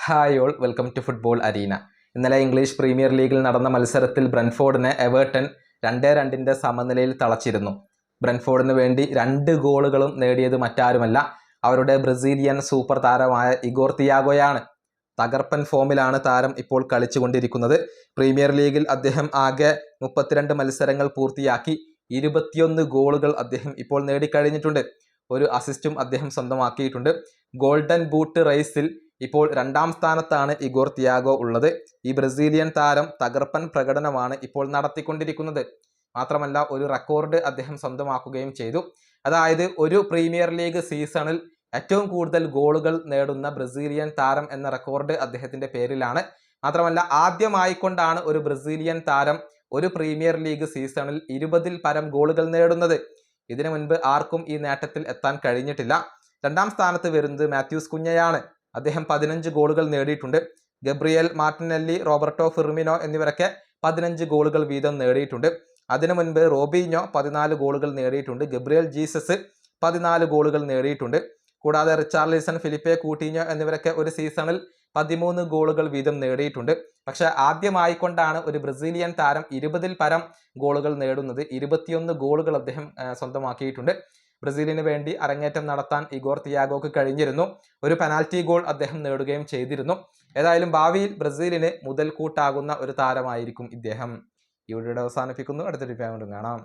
Hi all, welcome to football arena. ഇന്നലെ English premier ലീഗിൽ നടന്ന മത്സരത്തിൽ ബ്രെൻഫോർഡിനെ എവേർട്ടൺ 2-2 സമനിലയിൽ തളച്ചിരുന്നു. ബ്രെൻഫോർഡിന് വേണ്ടി 2 ഗോളുകളും നേടിയത് മറ്റാരുമല്ല, അവരുടെ ബ്രസീലിയൻ സൂപ്പർ താരമായ ഇഗോർ തിയാഗോയാണ്. തകർപ്പൻ ഫോമിലാണ് താരം ഇപ്പോൾ കളിച്ചുകൊണ്ടിരിക്കുന്നത്. പ്രീമിയർ ലീഗിൽ അദ്ദേഹം ആകെ 32 മത്സരങ്ങൾ പൂർത്തിയാക്കി 21 ഗോളുകൾ അദ്ദേഹം ഇപ്പോൾ നേടിക്കഴിഞ്ഞിട്ടുണ്ട്. ഒരു അസിസ്റ്റും അദ്ദേഹം സ്വന്തമാക്കിയിട്ടുണ്ട്. ഗോൾഡൻ ബൂട്ട് റേസിൽ ഇപ്പോൾ 2ാം സ്ഥാനത്താണ് ഇഗോർ തിയാഗോ ഉള്ളത്. ഈ ബ്രസീലിയൻ താരം തകർപ്പൻ പ്രകടനമാണ് ഇപ്പോൾ നടത്തിക്കൊണ്ടിരിക്കുന്നത്. മാത്രമല്ല, ഒരു റെക്കോർഡ് അദ്ദേഹം സ്വന്തമാക്കുകയും ചെയ്തു. അതായത് ഒരു പ്രീമിയർ ലീഗ് സീസണിൽ ഏറ്റവും കൂടുതൽ ഗോളുകൾ നേടുന്ന ബ്രസീലിയൻ താരം എന്ന റെക്കോർഡ് അദ്ദേഹത്തിന്റെ പേരിലാണ്. മാത്രമല്ല, ആദ്യമായിക്കൊണ്ടാണ് ഒരു ബ്രസീലിയൻ താരം ഒരു പ്രീമിയർ ലീഗ് സീസണിൽ 20ൽ പരം ഗോളുകൾ നേടുന്നത്. ഇതിനു മുൻപ് ആർക്കും ഈ നേട്ടത്തിൽ എത്താൻ കഴിഞ്ഞിട്ടില്ല. 2ാം സ്ഥാനത്ത് വരുന്നത് മാത്യൂസ് കുഞ്ഞയാണ്. അദ്ദേഹം 15 ഗോളുകൾ നേടിയിട്ടുണ്ട്. ഗബ്രിയേൽ മാർട്ടിനെല്ലി, റോബർട്ടോ ഫിർമിനോ എന്നിവരൊക്കെ 15 ഗോളുകൾ വീതം നേടിയിട്ടുണ്ട്. അതിനു മുൻപ് റോബിഞ്ഞോ 14 ഗോളുകൾ നേടിയിട്ടുണ്ട്. ഗബ്രിയേൽ ജീസസ് 14 ഗോളുകൾ നേടിയിട്ടുണ്ട്. കൂടാതെ റിച്ചാർലിസൺ, ഫിലിപ്പെ കൂട്ടിഞ്ഞോ എന്നിവരൊക്കെ ഒരു സീസണിൽ 13 ഗോളുകൾ വീതം നേടിയിട്ടുണ്ട്. പക്ഷെ ആദ്യമായിക്കൊണ്ടാണ് ഒരു ബ്രസീലിയൻ താരം 20ൽ പരം ഗോളുകൾ നേടുന്നത്. 21 ഗോളുകൾ അദ്ദേഹം സ്വന്തമാക്കിയിട്ടുണ്ട്. ബ്രസീലിന് വേണ്ടി അരങ്ങേറ്റം നടത്താൻ ഇഗോർ തിയാഗോക്ക് കഴിഞ്ഞിരുന്നു. ഒരു പെനാൽറ്റി ഗോൾ അദ്ദേഹം നേടുകയും ചെയ്തിരുന്നു. ഏതായാലും ഭാവിയിൽ ബ്രസീലിന് മുതൽക്കൂട്ടാകുന്ന ഒരു താരമായിരിക്കും ഇദ്ദേഹം. ഈ വീഡിയോ അവസാനിപ്പിക്കുന്നു. അടുത്തൊരു വീഡിയോ കാണാം.